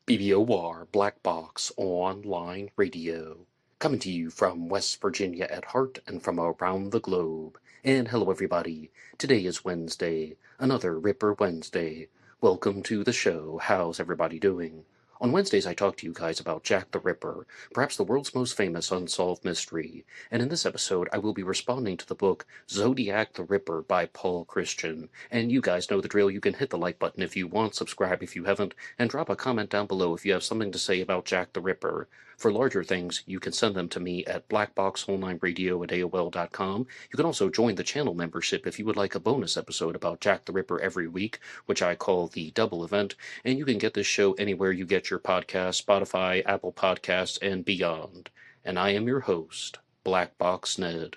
BBOR, Black Box Online Radio, coming to you from West Virginia at heart and from around the globe. And hello everybody, today is Wednesday, another Ripper Wednesday. Welcome to the show, how's everybody doing? On Wednesdays I talk to you guys about Jack the Ripper, perhaps the world's most famous unsolved mystery, and in this episode I will be responding to the book Zodiac the Ripper by Paul Christian. And you guys know the drill, you can hit the like button if you want, subscribe if you haven't, and drop a comment down below if you have something to say about Jack the Ripper. For larger things, you can send them to me at blackboxonlineradio@aol.com. You can also join the channel membership if you would like a bonus episode about Jack the Ripper every week, which I call the Double Event, and you can get this show anywhere you get your podcasts, Spotify, Apple Podcasts, and beyond. And I am your host, Black Box Ned.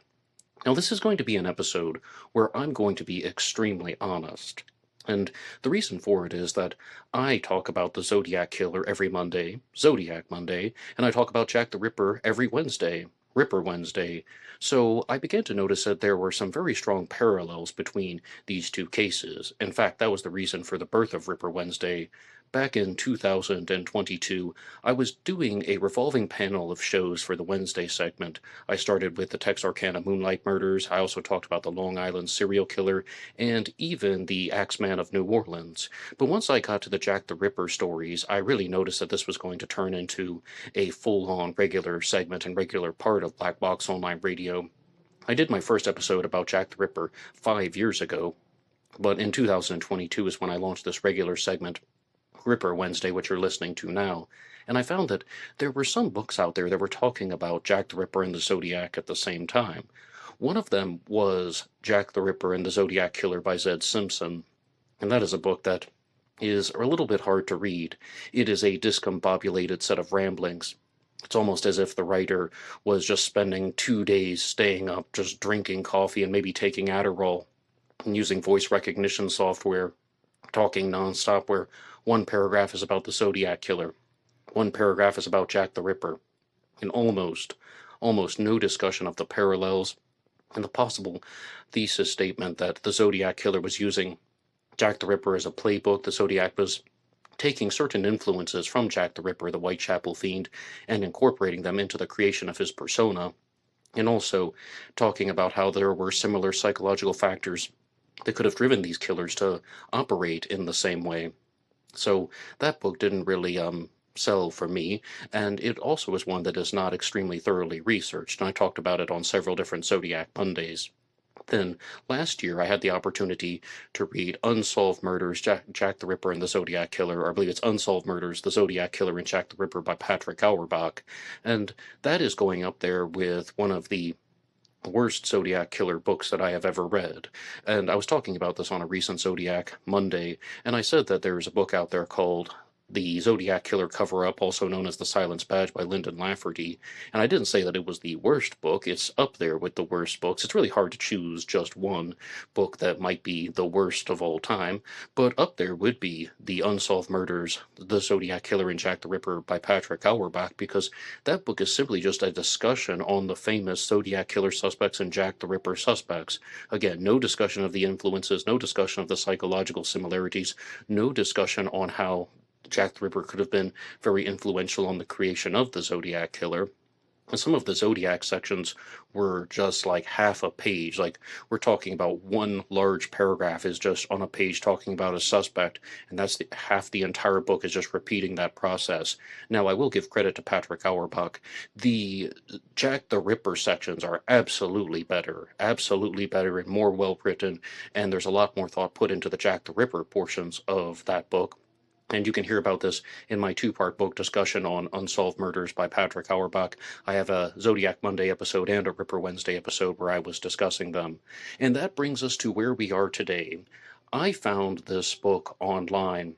Now, this is going to be an episode where I'm going to be extremely honest. And the reason for it is that I talk about the Zodiac Killer every Monday, Zodiac Monday, and I talk about Jack the Ripper every Wednesday, Ripper Wednesday. So I began to notice that there were some very strong parallels between these two cases. In fact, that was the reason for the birth of Ripper Wednesday. Back in 2022, I was doing a revolving panel of shows for the Wednesday segment. I started with the Texarkana Moonlight Murders, I also talked about the Long Island serial killer, and even the Axeman of New Orleans. But once I got to the Jack the Ripper stories, I really noticed that this was going to turn into a full-on regular segment and regular part of Black Box Online Radio. I did my first episode about Jack the Ripper 5 years ago, but in 2022 is when I launched this regular segment, Ripper Wednesday, which you're listening to now, and I found that there were some books out there that were talking about Jack the Ripper and the Zodiac at the same time. One of them was Jack the Ripper and the Zodiac Killer by Zed Simpson, and that is a book that is a little bit hard to read. It is a discombobulated set of ramblings. It's almost as if the writer was just spending 2 days staying up, just drinking coffee and maybe taking Adderall, and using voice recognition software, talking nonstop, where one paragraph is about the Zodiac Killer, one paragraph is about Jack the Ripper, and almost no discussion of the parallels and the possible thesis statement that the Zodiac Killer was using Jack the Ripper as a playbook. The Zodiac was taking certain influences from Jack the Ripper, the Whitechapel Fiend, and incorporating them into the creation of his persona, and also talking about how there were similar psychological factors that could have driven these killers to operate in the same way. So that book didn't really sell for me, and it also is one that is not extremely thoroughly researched, and I talked about it on several different Zodiac Mondays. Then, last year, I had the opportunity to read Unsolved Murders, Jack the Ripper and the Zodiac Killer, or I believe it's Unsolved Murders, the Zodiac Killer and Jack the Ripper by Patrick Auerbach, and that is going up there with one of the worst Zodiac Killer books that I have ever read. And I was talking about this on a recent Zodiac Monday, and I said that there's a book out there called The Zodiac Killer Cover-Up, also known as The Silence Badge by Lyndon Lafferty. And I didn't say that it was the worst book. It's up there with the worst books. It's really hard to choose just one book that might be the worst of all time, but up there would be The Unsolved Murders, The Zodiac Killer and Jack the Ripper by Patrick Auerbach, because that book is simply just a discussion on the famous Zodiac Killer suspects and Jack the Ripper suspects. Again, no discussion of the influences, no discussion of the psychological similarities, no discussion on how Jack the Ripper could have been very influential on the creation of the Zodiac Killer. And some of the Zodiac sections were just like half a page. Like, we're talking about one large paragraph is just on a page talking about a suspect, and that's half the entire book is just repeating that process. Now, I will give credit to Patrick Auerbach. The Jack the Ripper sections are absolutely better and more well written, and there's a lot more thought put into the Jack the Ripper portions of that book. And you can hear about this in my two-part book discussion on Unsolved Murders by Patrick Auerbach. I have a Zodiac Monday episode and a Ripper Wednesday episode where I was discussing them. And that brings us to where we are today. I found this book online,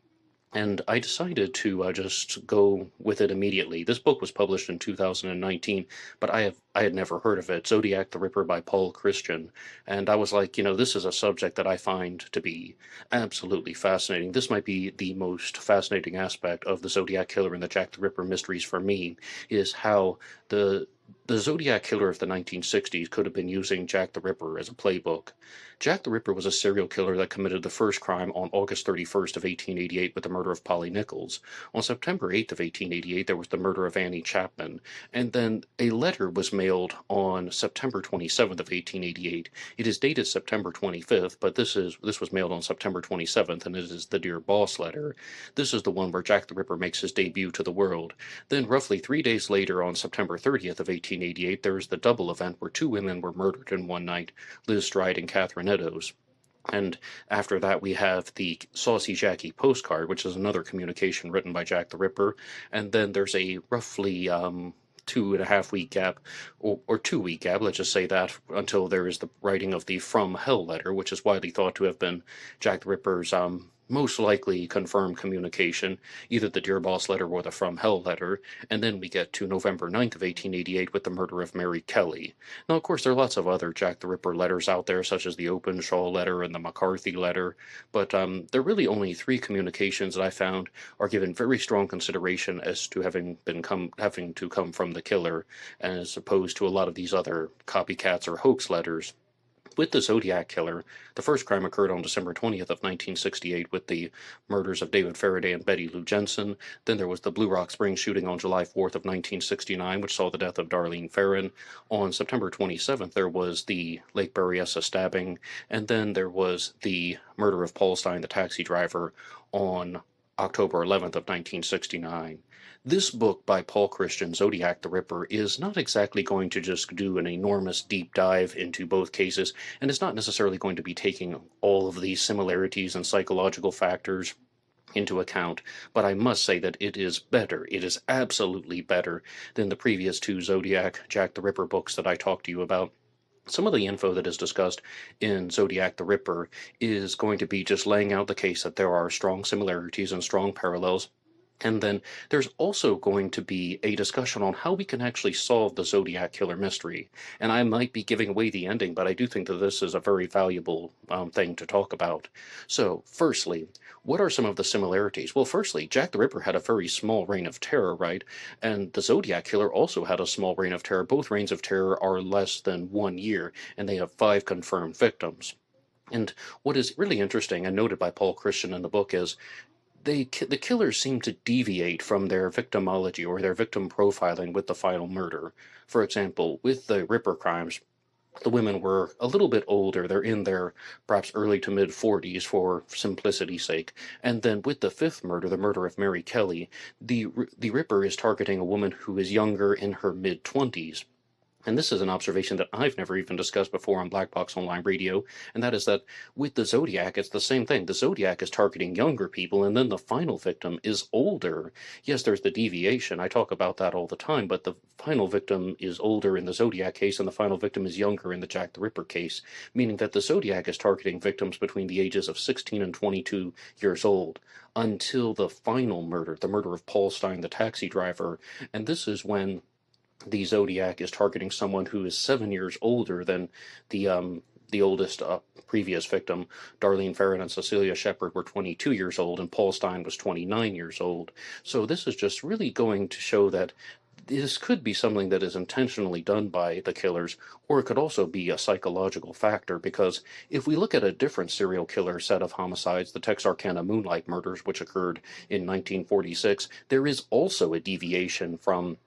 and I decided to just go with it immediately. This book was published in 2019, but I had never heard of it, Zodiac the Ripper by Paul Christian, and I was like, this is a subject that I find to be absolutely fascinating. This might be the most fascinating aspect of the Zodiac Killer and the Jack the Ripper mysteries for me, is how the The Zodiac killer of the 1960s could have been using Jack the Ripper as a playbook. Jack the Ripper was a serial killer that committed the first crime on August 31st of 1888 with the murder of Polly Nichols. On September 8th of 1888, there was the murder of Annie Chapman, and then a letter was mailed on September 27th of 1888. It is dated September 25th, but this was mailed on September 27th, and it is the Dear Boss letter. This is the one where Jack the Ripper makes his debut to the world. Then, roughly 3 days later, on September 30th of 1888, there was the double event where two women were murdered in one night, Liz Stride and Catherine Eddowes. And after that, we have the Saucy Jackie postcard, which is another communication written by Jack the Ripper. And then there's a roughly 2.5 week gap, or 2 week gap, let's just say that, until there is the writing of the From Hell letter, which is widely thought to have been Jack the Ripper's most likely confirmed communication, either the Dear Boss letter or the From Hell letter. And then we get to November 9th of 1888 with the murder of Mary Kelly. Now, of course, there are lots of other Jack the Ripper letters out there, such as the Openshaw letter and the McCarthy letter, but there are really only three communications that I found are given very strong consideration as to having to come from the killer, as opposed to a lot of these other copycats or hoax letters. With the Zodiac killer, the first crime occurred on December 20th of 1968 with the murders of David Faraday and Betty Lou Jensen. Then there was the Blue Rock Springs shooting on July 4th of 1969, which saw the death of Darlene Ferrin. On September 27th, there was the Lake Berryessa stabbing, and then there was the murder of Paul Stine, the taxi driver, on October 11th of 1969. This book by Paul Christian, Zodiac the Ripper, is not exactly going to just do an enormous deep dive into both cases, and it's not necessarily going to be taking all of these similarities and psychological factors into account, but I must say that it is better. It is absolutely better than the previous two Zodiac, Jack the Ripper books that I talked to you about. Some of the info that is discussed in Zodiac the Ripper is going to be just laying out the case that there are strong similarities and strong parallels. And then there's also going to be a discussion on how we can actually solve the Zodiac killer mystery. And I might be giving away the ending, but I do think that this is a very valuable thing to talk about. So, firstly, what are some of the similarities? Well, firstly, Jack the Ripper had a very small reign of terror, right? And the Zodiac killer also had a small reign of terror. Both reigns of terror are less than 1 year, and they have 5 confirmed victims. And what is really interesting and noted by Paul Christian in the book is the killers seem to deviate from their victimology or their victim profiling with the final murder. For example, with the Ripper crimes, the women were a little bit older. They're in their perhaps early to mid 40s for simplicity's sake. And then with the fifth murder, the murder of Mary Kelly, the Ripper is targeting a woman who is younger, in her mid 20s. And this is an observation that I've never even discussed before on Black Box Online Radio, and that is that with the Zodiac, it's the same thing. The Zodiac is targeting younger people, and then the final victim is older. Yes, there's the deviation. I talk about that all the time, but the final victim is older in the Zodiac case, and the final victim is younger in the Jack the Ripper case, meaning that the Zodiac is targeting victims between the ages of 16 and 22 years old, until the final murder, the murder of Paul Stine, the taxi driver. And this is when the Zodiac is targeting someone who is 7 years older than the oldest previous victim. Darlene Ferrin and Cecilia Shepard were 22 years old, and Paul Stine was 29 years old. So this is just really going to show that this could be something that is intentionally done by the killers, or it could also be a psychological factor, because if we look at a different serial killer set of homicides, the Texarkana Moonlight murders, which occurred in 1946, there is also a deviation from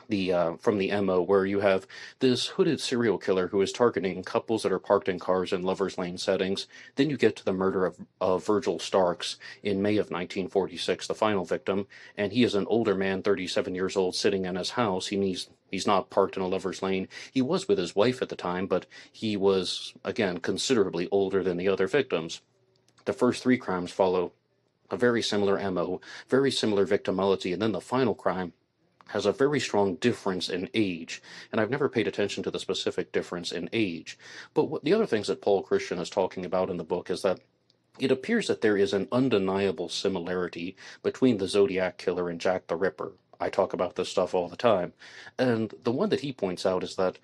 the MO, where you have this hooded serial killer who is targeting couples that are parked in cars in lovers lane settings. Then you get to the murder of Virgil Starks in May of 1946, the final victim, and he is an older man, 37 years old, sitting in his house. He's not parked in a lover's lane. He was with his wife at the time, but he was, again, considerably older than the other victims. The first 3 crimes follow a very similar MO, very similar victimology, and then the final crime has a very strong difference in age, and I've never paid attention to the specific difference in age. But the other things that Paul Christian is talking about in the book is that it appears that there is an undeniable similarity between the Zodiac killer and Jack the Ripper. I talk about this stuff all the time, and the one that he points out is that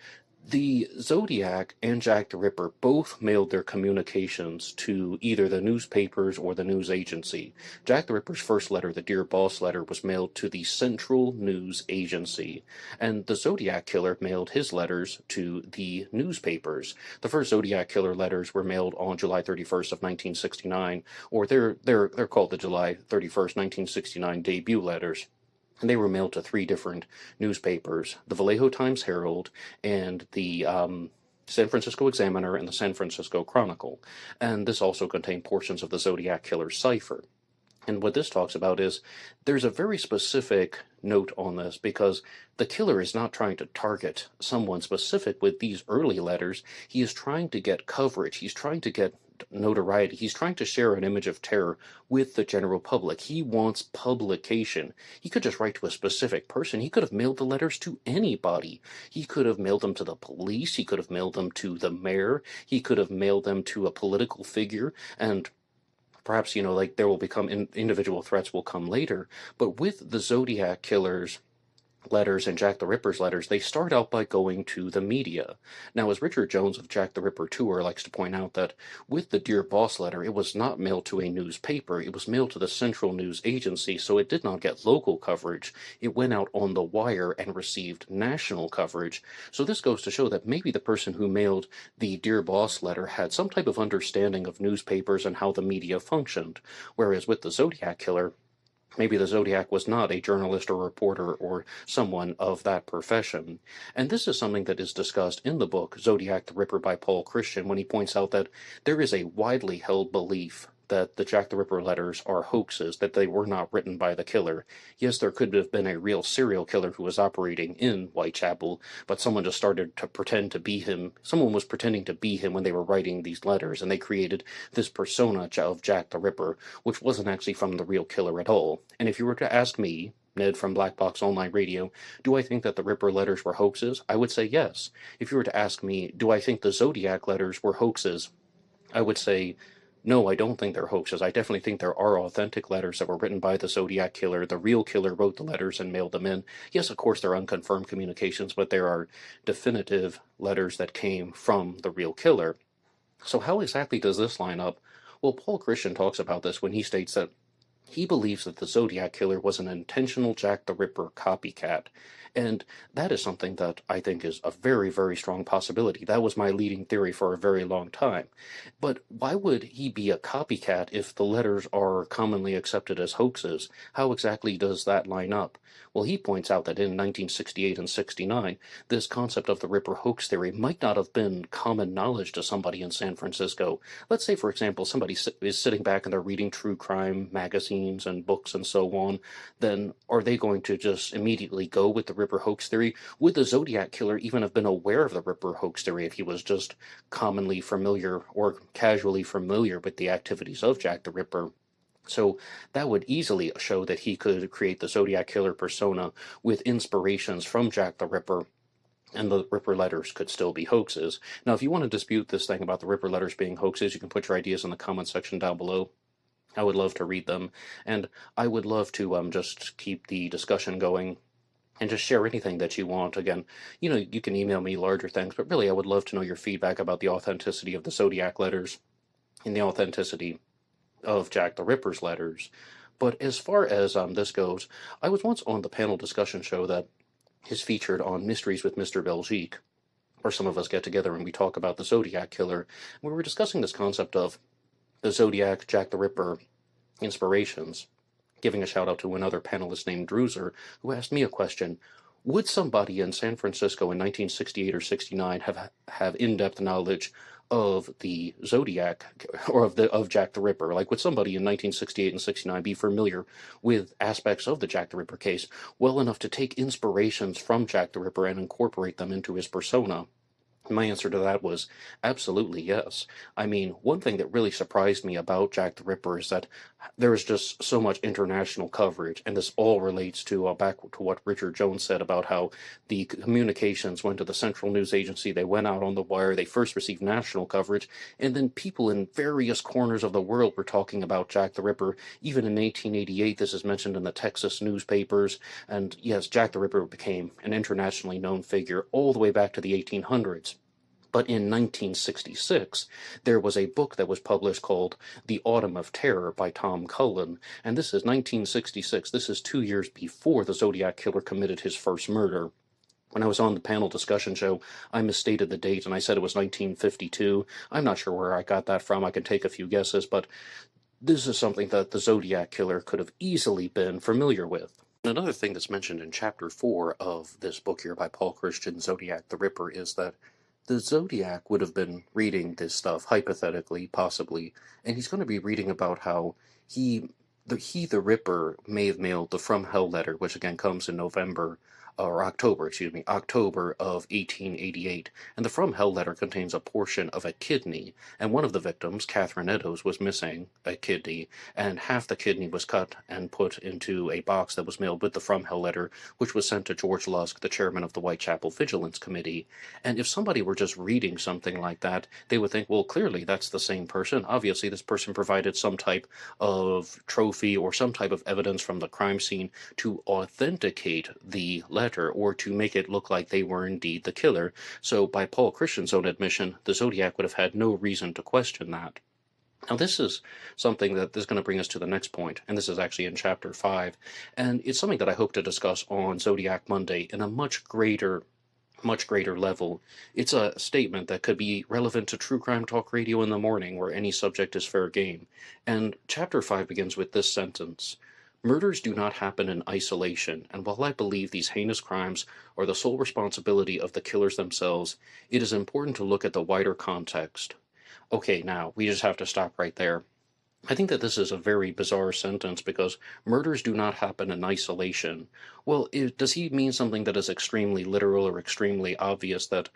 The Zodiac and Jack the Ripper both mailed their communications to either the newspapers or the news agency. Jack the Ripper's first letter, the Dear Boss letter, was mailed to the Central News Agency, and the Zodiac Killer mailed his letters to the newspapers. The first Zodiac Killer letters were mailed on July 31st of 1969, or they're called the July 31st, 1969 debut letters. And they were mailed to three different newspapers, the Vallejo Times-Herald and the San Francisco Examiner and the San Francisco Chronicle. And this also contained portions of the Zodiac Killer's cipher. And what this talks about is there's a very specific note on this, because the killer is not trying to target someone specific with these early letters. He is trying to get coverage. He's trying to get notoriety. He's trying to share an image of terror with the general public. He wants publication. He could just write to a specific person. He could have mailed the letters to anybody. He could have mailed them to the police. He could have mailed them to the mayor. He could have mailed them to a political figure, and perhaps, like there will become individual threats will come later. But with the Zodiac Killer's letters and Jack the Ripper's letters, they start out by going to the media. Now, as Richard Jones of Jack the Ripper Tour likes to point out, that with the Dear Boss letter, it was not mailed to a newspaper. It was mailed to the Central News Agency, so it did not get local coverage. It went out on the wire and received national coverage. So this goes to show that maybe the person who mailed the Dear Boss letter had some type of understanding of newspapers and how the media functioned. Whereas with the Zodiac Killer, maybe the Zodiac was not a journalist or reporter or someone of that profession. And this is something that is discussed in the book Zodiac the Ripper by Paul Christian, when he points out that there is a widely held belief that the Jack the Ripper letters are hoaxes, that they were not written by the killer. Yes, there could have been a real serial killer who was operating in Whitechapel, but someone just started to pretend to be him. Someone was pretending to be him when they were writing these letters, and they created this persona of Jack the Ripper, which wasn't actually from the real killer at all. And if you were to ask me, Ned from Black Box Online Radio, do I think that the Ripper letters were hoaxes? I would say yes. If you were to ask me, do I think the Zodiac letters were hoaxes? I would say no, I don't think they're hoaxes. I definitely think there are authentic letters that were written by the Zodiac Killer. The real killer wrote the letters and mailed them in. Yes, of course, they're unconfirmed communications, but there are definitive letters that came from the real killer. So how exactly does this line up? Well, Paul Christian talks about this when he states that he believes that the Zodiac Killer was an intentional Jack the Ripper copycat. And that is something that I think is a very, very strong possibility. That was my leading theory for a very long time. But why would he be a copycat if the letters are commonly accepted as hoaxes? How exactly does that line up? Well, he points out that in 1968 and 69, this concept of the Ripper hoax theory might not have been common knowledge to somebody in San Francisco. Let's say, for example, somebody is sitting back and they're reading true crime magazines and books and so on. Then are they going to just immediately go with the Ripper hoax theory? Would the Zodiac Killer even have been aware of the Ripper hoax theory if he was just commonly familiar or casually familiar with the activities of Jack the Ripper? So that would easily show that he could create the Zodiac Killer persona with inspirations from Jack the Ripper, and the Ripper letters could still be hoaxes. Now, if you want to dispute this thing about the Ripper letters being hoaxes, you can put your ideas in the comment section down below. I would love to read them, and I would love to just keep the discussion going and just share anything that you want. Again, you can email me larger things, but really I would love to know your feedback about the authenticity of the Zodiac letters and the authenticity of Jack the Ripper's letters. But as far as this goes, I was once on the panel discussion show that is featured on Mysteries with Mr. Belgique, where some of us get together and we talk about the Zodiac Killer. We were discussing this concept of the Zodiac, Jack the Ripper inspirations, giving a shout out to another panelist named Druser, who asked me a question. Would somebody in San Francisco in 1968 or 69 have in-depth knowledge of the Zodiac, or of Jack the Ripper? Like, would somebody in 1968 and 69 be familiar with aspects of the Jack the Ripper case well enough to take inspirations from Jack the Ripper and incorporate them into his persona? My answer to that was absolutely yes. I mean, one thing that really surprised me about Jack the Ripper is that there is just so much international coverage, and this all relates to back to what Richard Jones said about how the communications went to the Central News Agency, they went out on the wire, they first received national coverage, and then people in various corners of the world were talking about Jack the Ripper. Even in 1888, this is mentioned in the Texas newspapers, and yes, Jack the Ripper became an internationally known figure all the way back to the 1800s. But in 1966, there was a book that was published called The Autumn of Terror by Tom Cullen. And this is 1966. This is 2 years before the Zodiac Killer committed his first murder. When I was on the panel discussion show, I misstated the date and I said it was 1952. I'm not sure where I got that from. I can take a few guesses, but this is something that the Zodiac Killer could have easily been familiar with. Another thing that's mentioned in Chapter 4 of this book here by Paul Christian, Zodiac the Ripper, is that the Zodiac would have been reading this stuff, hypothetically, possibly, and he's going to be reading about how the Ripper may have mailed the From Hell letter, which again comes in October of 1888. And the From Hell letter contains a portion of a kidney, and one of the victims, Catherine Eddowes, was missing a kidney, and half the kidney was cut and put into a box that was mailed with the From Hell letter, which was sent to George Lusk, the chairman of the Whitechapel Vigilance Committee. And if somebody were just reading something like that, they would think, well, clearly that's the same person. Obviously, this person provided some type of trophy or some type of evidence from the crime scene to authenticate the letter or to make it look like they were indeed the killer. So by Paul Christian's own admission, the Zodiac would have had no reason to question that. Now, this is something that is going to bring us to the next point, and this is actually in Chapter 5, and it's something that I hope to discuss on Zodiac Monday in a much greater level. It's a statement that could be relevant to True Crime Talk Radio in the morning, where any subject is fair game. And Chapter 5 begins with this sentence: "Murders do not happen in isolation, and while I believe these heinous crimes are the sole responsibility of the killers themselves, it is important to look at the wider context." Okay, now, we just have to stop right there. I think that this is a very bizarre sentence because murders do not happen in isolation. Well, does he mean something that is extremely literal or extremely obvious, that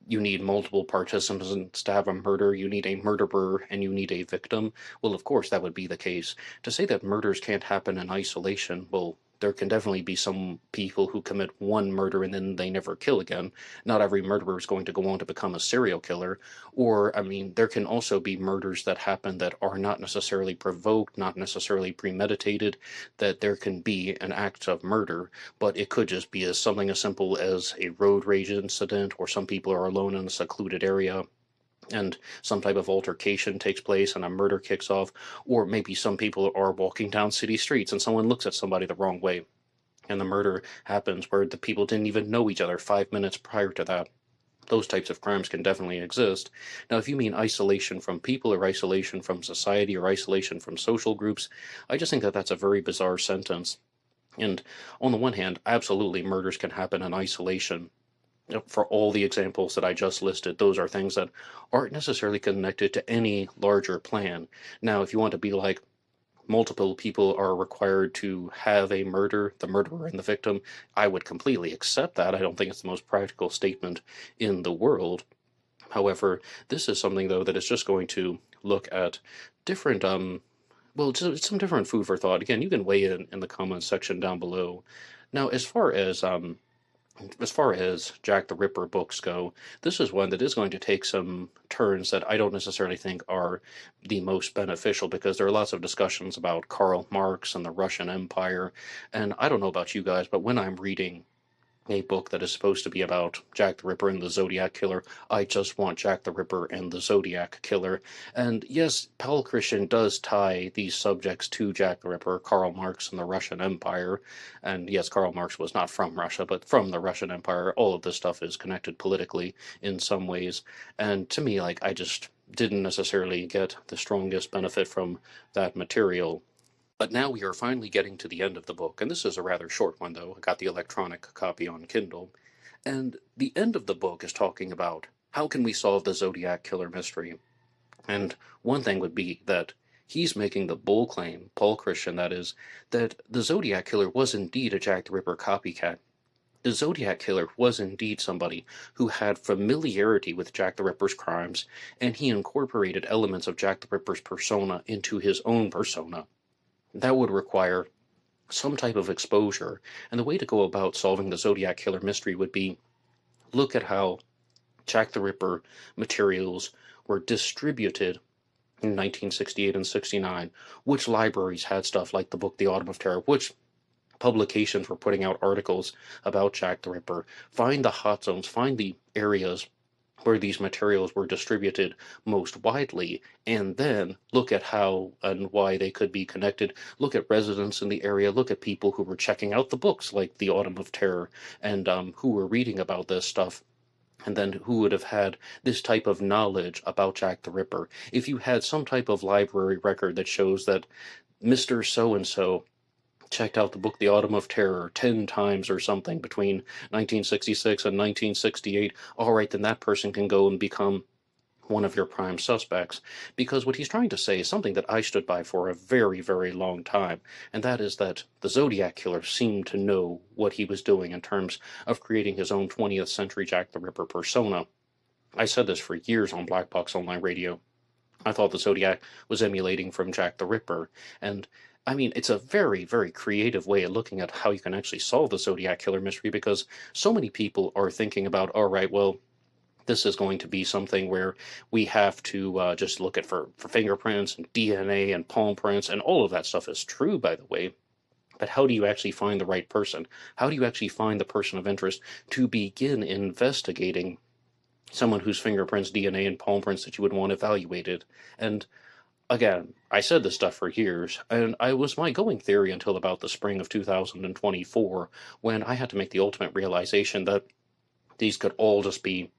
you need multiple participants to have a murder, you need a murderer, and you need a victim? Well, of course, that would be the case. To say that murders can't happen in isolation, well, there can definitely be some people who commit one murder and then they never kill again. Not every murderer is going to go on to become a serial killer. Or, I mean, there can also be murders that happen that are not necessarily provoked, not necessarily premeditated, that there can be an act of murder, but it could just be something as simple as a road rage incident, or some people are alone in a secluded area and some type of altercation takes place and a murder kicks off, or maybe some people are walking down city streets and someone looks at somebody the wrong way and the murder happens where the people didn't even know each other 5 minutes prior to that. Those types of crimes can definitely exist. Now, if you mean isolation from people or isolation from society or isolation from social groups, I just think that that's a very bizarre sentence. And on the one hand, absolutely murders can happen in isolation. For all the examples that I just listed, those are things that aren't necessarily connected to any larger plan. Now, if you want to be like, multiple people are required to have a murder, the murderer and the victim, I would completely accept that. I don't think it's the most practical statement in the world. However, this is something, though, that is just going to look at different, just some different food for thought. Again, you can weigh in the comments section down below. Now, as far as Jack the Ripper books go, this is one that is going to take some turns that I don't necessarily think are the most beneficial, because there are lots of discussions about Karl Marx and the Russian Empire, and I don't know about you guys, but when I'm reading a book that is supposed to be about Jack the Ripper and the Zodiac Killer, I just want Jack the Ripper and the Zodiac Killer. And yes, Paul Christian does tie these subjects to Jack the Ripper, Karl Marx, and the Russian Empire. And yes, Karl Marx was not from Russia, but from the Russian Empire. All of this stuff is connected politically in some ways. And to me, I just didn't necessarily get the strongest benefit from that material. But now we are finally getting to the end of the book, and this is a rather short one, though. I got the electronic copy on Kindle. And the end of the book is talking about how can we solve the Zodiac Killer mystery. And one thing would be that he's making the bold claim, Paul Christian that is, that the Zodiac Killer was indeed a Jack the Ripper copycat. the Zodiac Killer was indeed somebody who had familiarity with Jack the Ripper's crimes, and he incorporated elements of Jack the Ripper's persona into his own persona. That would require some type of exposure, and the way to go about solving the Zodiac Killer mystery would be look at how Jack the Ripper materials were distributed in 1968 and 69, which libraries had stuff like the book The Autumn of Terror, which publications were putting out articles about Jack the Ripper. Find the hot zones, find the areas where these materials were distributed most widely, and then look at how and why they could be connected. Look at residents in the area, look at people who were checking out the books like The Autumn of Terror, and who were reading about this stuff, and then who would have had this type of knowledge about Jack the Ripper. If you had some type of library record that shows that Mr. So-and-so checked out the book The Autumn of Terror 10 times or something between 1966 and 1968, all right, then that person can go and become one of your prime suspects. Because what he's trying to say is something that I stood by for a very, very long time, and that is that the Zodiac Killer seemed to know what he was doing in terms of creating his own 20th century Jack the Ripper persona. I said this for years on Black Box Online Radio. I thought the Zodiac was emulating from Jack the Ripper, and I mean, it's a very, very creative way of looking at how you can actually solve the Zodiac Killer mystery, because so many people are thinking about, all right, well, this is going to be something where we have to just look at for fingerprints and DNA and palm prints, and all of that stuff is true, by the way. But how do you actually find the right person? How do you actually find the person of interest to begin investigating someone whose fingerprints, DNA, and palm prints that you would want evaluated? And again, I said this stuff for years, and I was my going theory until about the spring of 2024, when I had to make the ultimate realization that these could all just be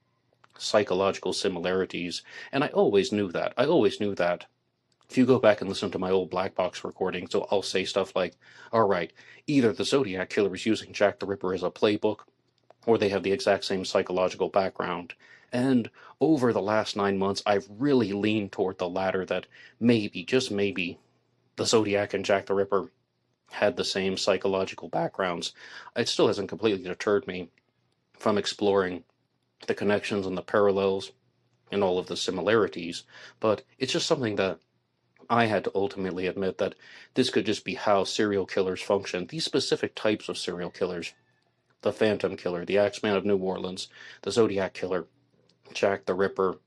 psychological similarities, and I always knew that. I always knew that. If you go back and listen to my old Black Box recordings, so I'll say stuff like, all right, either the Zodiac Killer is using Jack the Ripper as a playbook, or they have the exact same psychological background. And over the last 9 months, I've really leaned toward the latter, that maybe, just maybe, the Zodiac and Jack the Ripper had the same psychological backgrounds. It still hasn't completely deterred me from exploring the connections and the parallels and all of the similarities, but it's just something that I had to ultimately admit that this could just be how serial killers function. These specific types of serial killers, the Phantom Killer, the Axeman of New Orleans, the Zodiac Killer, Jack the Ripper,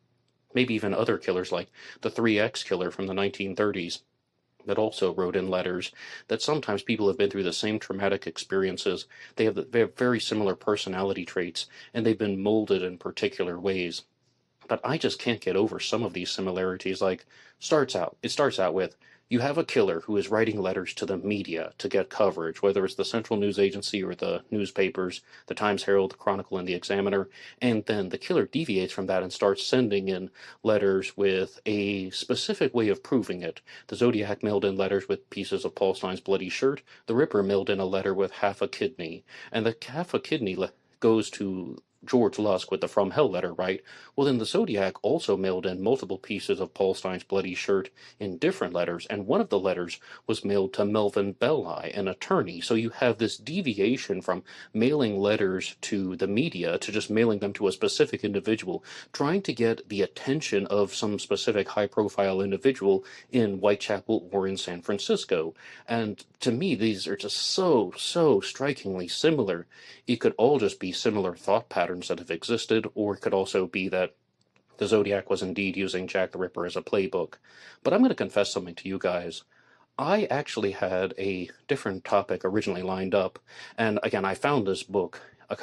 maybe even other killers like the 3X Killer from the 1930s, that also wrote in letters that sometimes people have been through the same traumatic experiences. They have very similar personality traits, and they've been molded in particular ways. But I just can't get over some of these similarities. Like, it starts out with, you have a killer who is writing letters to the media to get coverage, whether it's the Central News Agency or the newspapers, the Times Herald, the Chronicle, and the Examiner, and then the killer deviates from that and starts sending in letters with a specific way of proving it. The Zodiac mailed in letters with pieces of Paul Stine's bloody shirt, the Ripper mailed in a letter with half a kidney, and the half a kidney goes to George Lusk with the From Hell letter, right? Well, then the Zodiac also mailed in multiple pieces of Paul Stine's bloody shirt in different letters, and one of the letters was mailed to Melvin Belli, an attorney. So you have this deviation from mailing letters to the media to just mailing them to a specific individual, trying to get the attention of some specific high-profile individual in Whitechapel or in San Francisco. And to me, these are just so strikingly similar. It could all just be similar thought patterns that have existed, or it could also be that the Zodiac was indeed using Jack the Ripper as a playbook. But I'm going to confess something to you guys. I actually had a different topic originally lined up, and again, I found this book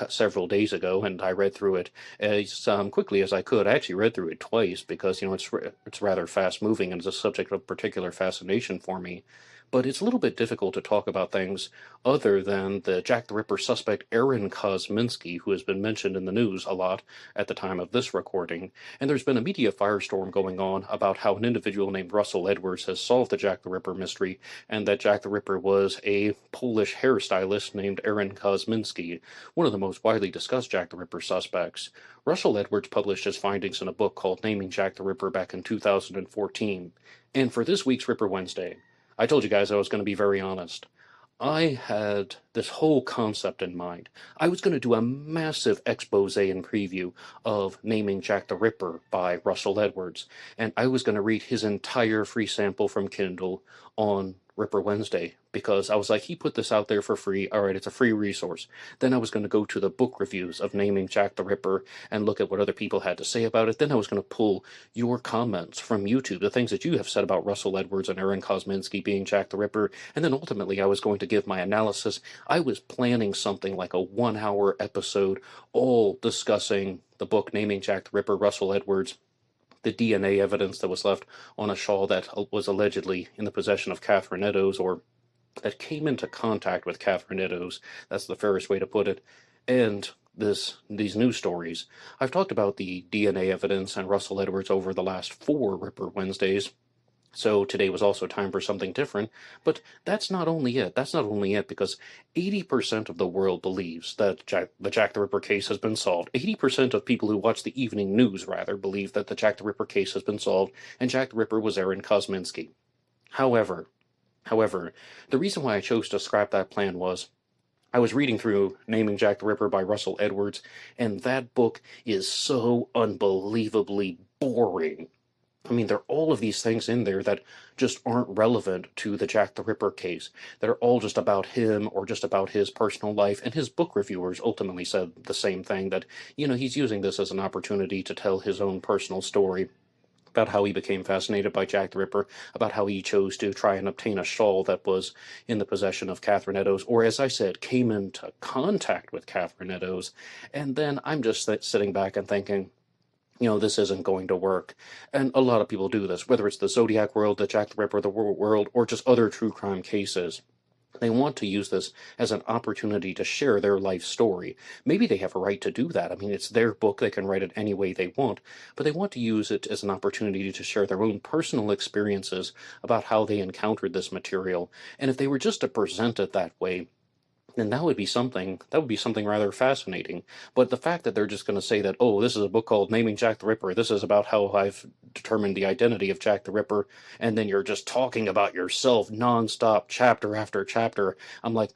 several days ago, and I read through it as quickly as I could. I actually read through it twice because, it's rather fast-moving and it's a subject of particular fascination for me. But it's a little bit difficult to talk about things other than the Jack the Ripper suspect Aaron Kosminski, who has been mentioned in the news a lot at the time of this recording. And there's been a media firestorm going on about how an individual named Russell Edwards has solved the Jack the Ripper mystery, and that Jack the Ripper was a Polish hairstylist named Aaron Kosminski, one of the most widely discussed Jack the Ripper suspects. Russell Edwards published his findings in a book called Naming Jack the Ripper back in 2014. And for this week's Ripper Wednesday, I told you guys I was going to be very honest. I had this whole concept in mind. I was going to do a massive expose and preview of Naming Jack the Ripper by Russell Edwards, and I was going to read his entire free sample from Kindle on Ripper Wednesday because I was like, he put this out there for free. All right, it's a free resource. Then I was going to go to the book reviews of Naming Jack the Ripper and look at what other people had to say about it. Then I was going to pull your comments from YouTube, the things that you have said about Russell Edwards and Aaron Kosminski being Jack the Ripper, and then ultimately I was going to give my analysis. I was planning something like a 1 hour episode, all discussing the book Naming Jack the Ripper, Russell Edwards, the DNA evidence that was left on a shawl that was allegedly in the possession of Catherine Eddowes, or that came into contact with Catherine Eddowes. That's the fairest way to put it. And these news stories. I've talked about the DNA evidence and Russell Edwards over the last 4 Ripper Wednesdays. So today was also time for something different, but that's not only it. That's not only it, because 80% of the world believes that the Jack the Ripper case has been solved. 80% of people who watch the evening news, rather, believe that the Jack the Ripper case has been solved, and Jack the Ripper was Aaron Kosminski. However, the reason why I chose to scrap that plan was I was reading through Naming Jack the Ripper by Russell Edwards, and that book is so unbelievably boring. I mean, there are all of these things in there that just aren't relevant to the Jack the Ripper case. They're all just about him or just about his personal life. And his book reviewers ultimately said the same thing, that, he's using this as an opportunity to tell his own personal story about how he became fascinated by Jack the Ripper, about how he chose to try and obtain a shawl that was in the possession of Catherine Eddowes, or as I said, came into contact with Catherine Eddowes. And then I'm just sitting back and thinking, this isn't going to work. And a lot of people do this, whether it's the Zodiac world, the Jack the Ripper, the world, or just other true crime cases. They want to use this as an opportunity to share their life story. Maybe they have a right to do that. I mean, it's their book. They can write it any way they want. But they want to use it as an opportunity to share their own personal experiences about how they encountered this material. And if they were just to present it that way, then that would be something rather fascinating. But the fact that they're just going to say that, oh, this is a book called Naming Jack the Ripper, this is about how I've determined the identity of Jack the Ripper, and then you're just talking about yourself nonstop, chapter after chapter, I'm like,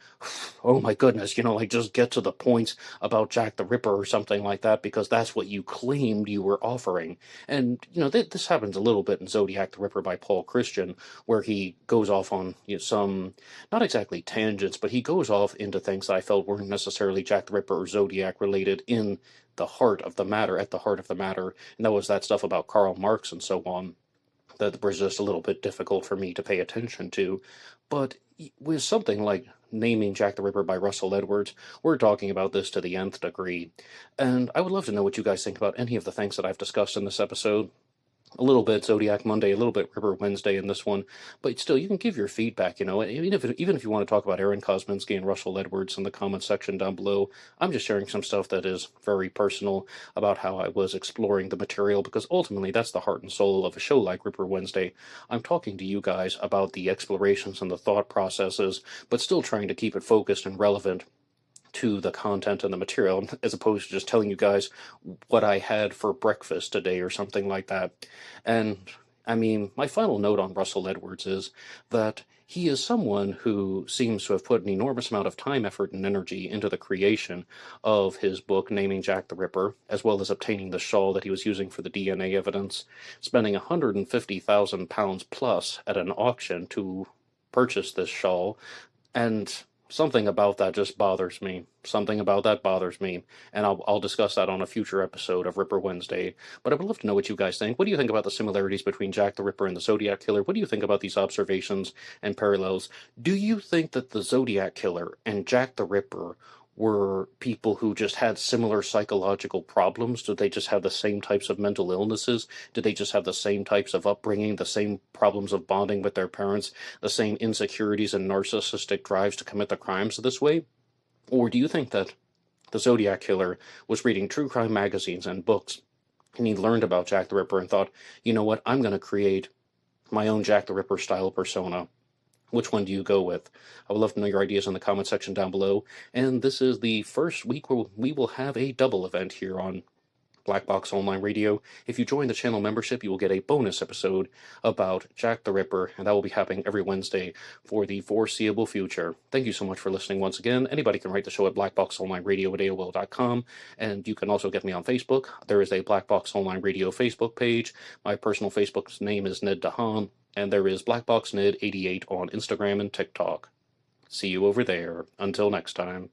oh my goodness, just get to the points about Jack the Ripper or something like that, because that's what you claimed you were offering. And, this happens a little bit in Zodiac the Ripper by Paul Christian, where he goes off on some, not exactly tangents, but he goes off into things that I felt weren't necessarily Jack the Ripper or Zodiac related in the heart of the matter, at the heart of the matter, and that was that stuff about Karl Marx and so on, that was just a little bit difficult for me to pay attention to. But with something like Naming Jack the Ripper by Russell Edwards, we're talking about this to the nth degree, and I would love to know what you guys think about any of the things that I've discussed in this episode. A little bit Zodiac Monday, a little bit Ripper Wednesday in this one, but still, you can give your feedback, even if you want to talk about Aaron Kosminski and Russell Edwards in the comment section down below. I'm just sharing some stuff that is very personal about how I was exploring the material, because ultimately that's the heart and soul of a show like Ripper Wednesday. I'm talking to you guys about the explorations and the thought processes, but still trying to keep it focused and relevant to the content and the material, as opposed to just telling you guys what I had for breakfast today or something like that. And I mean, my final note on Russell Edwards is that he is someone who seems to have put an enormous amount of time, effort, and energy into the creation of his book, Naming Jack the Ripper, as well as obtaining the shawl that he was using for the DNA evidence, spending £150,000 plus at an auction to purchase this shawl. And something about that just bothers me. Something about that bothers me, and I'll discuss that on a future episode of Ripper Wednesday. But I would love to know what you guys think. What do you think about the similarities between Jack the Ripper and the Zodiac Killer? What do you think about these observations and parallels? Do you think that the Zodiac Killer and Jack the Ripper were people who just had similar psychological problems? Did they just have the same types of mental illnesses? Did they just have the same types of upbringing, the same problems of bonding with their parents, the same insecurities and narcissistic drives to commit the crimes this way? Or do you think that the Zodiac Killer was reading true crime magazines and books, and he learned about Jack the Ripper and thought, you know what, I'm going to create my own Jack the Ripper style persona? Which one do you go with? I would love to know your ideas in the comment section down below. And this is the first week where we will have a double event here on Black Box Online Radio. If you join the channel membership, you will get a bonus episode about Jack the Ripper, and that will be happening every Wednesday for the foreseeable future. Thank you so much for listening once again. Anybody can write the show at blackboxonlineradio@aol.com, and you can also get me on Facebook. There is a Black Box Online Radio Facebook page. My personal Facebook's name is Ned DeHaan, and there is Black Box Ned 88 on Instagram and TikTok. See you over there. Until next time.